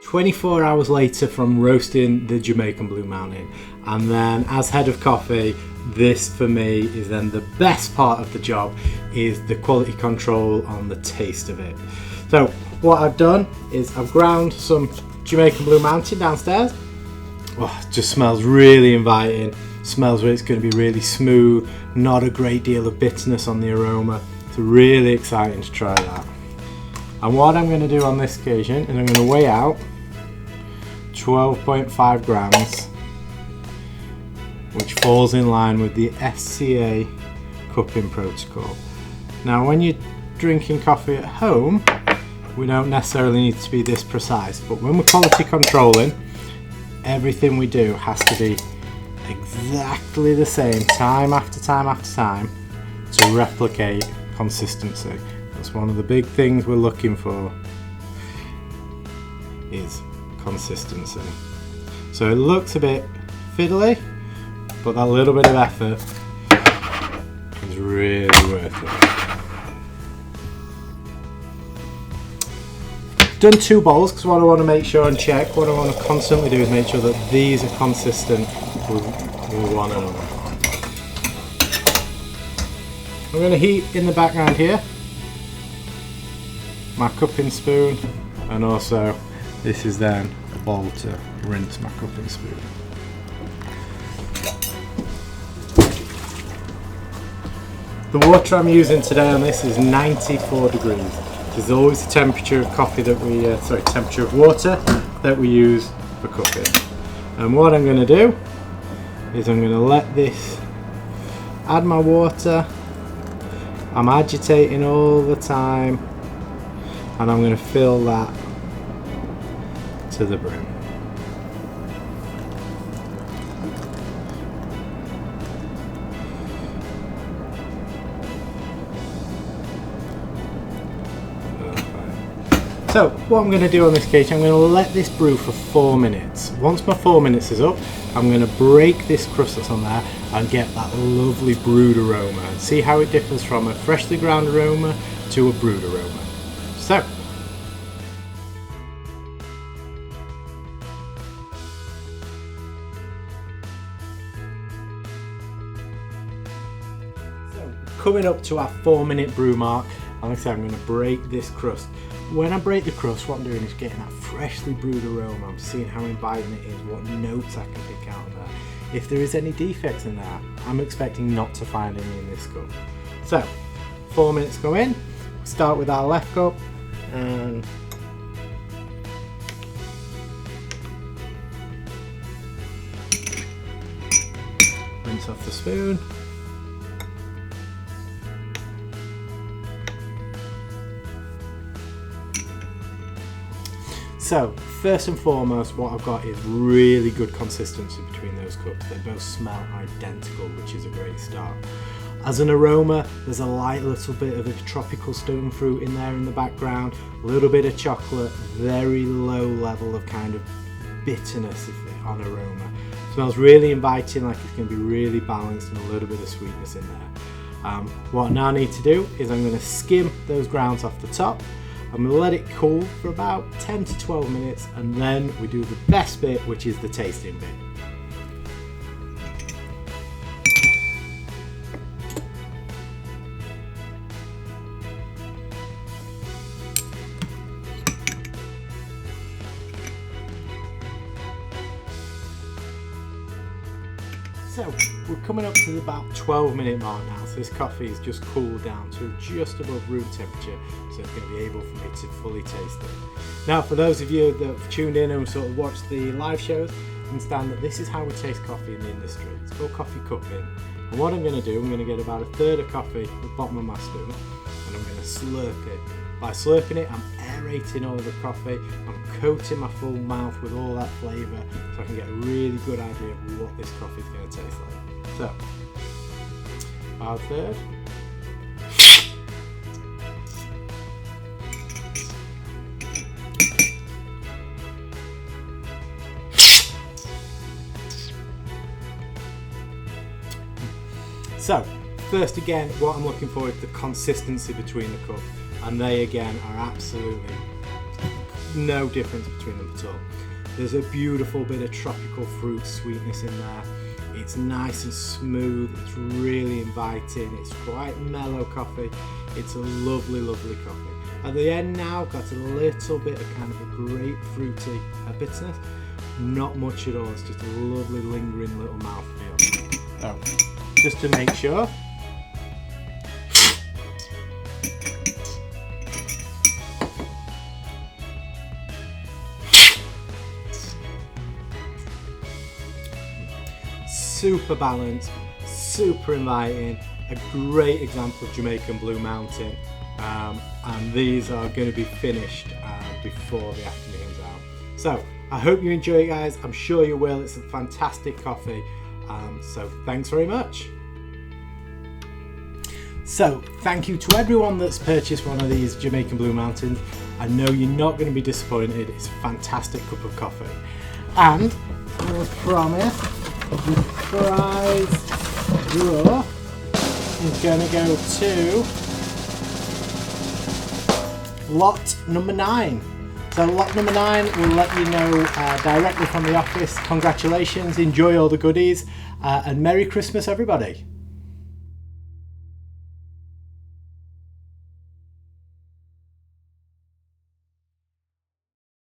24 hours later from roasting the Jamaican Blue Mountain. And then as head of coffee, this for me is then the best part of the job, is the quality control on the taste of it. So what I've done is I've ground some Jamaican Blue Mountain downstairs. Oh, it just smells really inviting. Smells like it's going to be really smooth, not a great deal of bitterness on the aroma. It's really exciting to try that. And what I'm going to do on this occasion is I'm going to weigh out 12.5 grams, which falls in line with the SCA cupping protocol. Now when you're drinking coffee at home, we don't necessarily need to be this precise, but when we're quality controlling, everything we do has to be exactly the same time after time after time to replicate consistency. That's one of the big things we're looking for, is consistency. So it looks a bit fiddly, but that little bit of effort is really worth it. Done 2 bowls because what I want to make sure and check, what I want to constantly do is make sure that these are consistent with one another. I'm going to heat in the background here my cupping spoon, and also this is then a bowl to rinse my cupping spoon. The water I'm using today on this is 94 degrees. This is always the temperature of coffee that we, temperature of water that we use for cooking. And what I'm going to do is I'm going to let this, add my water. I'm agitating all the time, and I'm going to fill that to the brim. So what I'm going to do on this occasion, I'm going to let this brew for 4 minutes. Once my 4 minutes is up, I'm going to break this crust that's on there and get that lovely brewed aroma, and see how it differs from a freshly ground aroma to a brewed aroma. So coming up to our 4 minute brew mark, and like I said, I'm going to break this crust. When I break the crust, what I'm doing is getting that freshly brewed aroma. I'm seeing how inviting it is, what notes I can pick out of there. If there is any defects in there, I'm expecting not to find any in this cup. So 4 minutes go in, start with our left cup and rinse off the spoon. So first and foremost, what I've got is really good consistency between those cups. They both smell identical, which is a great start. As an aroma, there's a light little bit of a tropical stone fruit in there in the background, a little bit of chocolate, very low level of kind of bitterness on aroma. Smells really inviting, like it's going to be really balanced, and a little bit of sweetness in there. What I now need to do is I'm going to skim those grounds off the top. I'm going to let it cool for about 10 to 12 minutes, and then we do the best bit, which is the tasting bit. So we're coming up to about 12-minute mark now, so this coffee is just cooled down to just above room temperature, so it's going to be able for me to fully taste it. Now for those of you that have tuned in and sort of watched the live shows, understand that this is how we taste coffee in the industry. It's called coffee cupping, and what I'm going to do, I'm going to get about a third of coffee at the bottom of my spoon, and I'm going to slurp it. By slurping it, I'm aerating all the coffee, I'm coating my full mouth with all that flavour, so I can get a really good idea of what this coffee is going to taste like. So, our third. So, first again, what I'm looking for is the consistency between the cups. And they again are absolutely no difference between them at all. There's a beautiful bit of tropical fruit sweetness in there. It's nice and smooth, it's really inviting, it's quite mellow coffee. It's a lovely, lovely coffee. At the end now, got a little bit of kind of a grapefruity bitterness. Not much at all, it's just a lovely lingering little mouthfeel. So, just to make sure. Super balanced, super inviting, a great example of Jamaican Blue Mountain, and these are going to be finished before the afternoon's out. So I hope you enjoy it, guys. I'm sure you will. It's a fantastic coffee, so thanks very much. So thank you to everyone that's purchased one of these Jamaican Blue Mountains. I know you're not going to be disappointed. It's a fantastic cup of coffee, and I promise the prize draw is going to go to lot number 9. So lot number 9 will let you know directly from the office. Congratulations, enjoy all the goodies, and Merry Christmas everybody.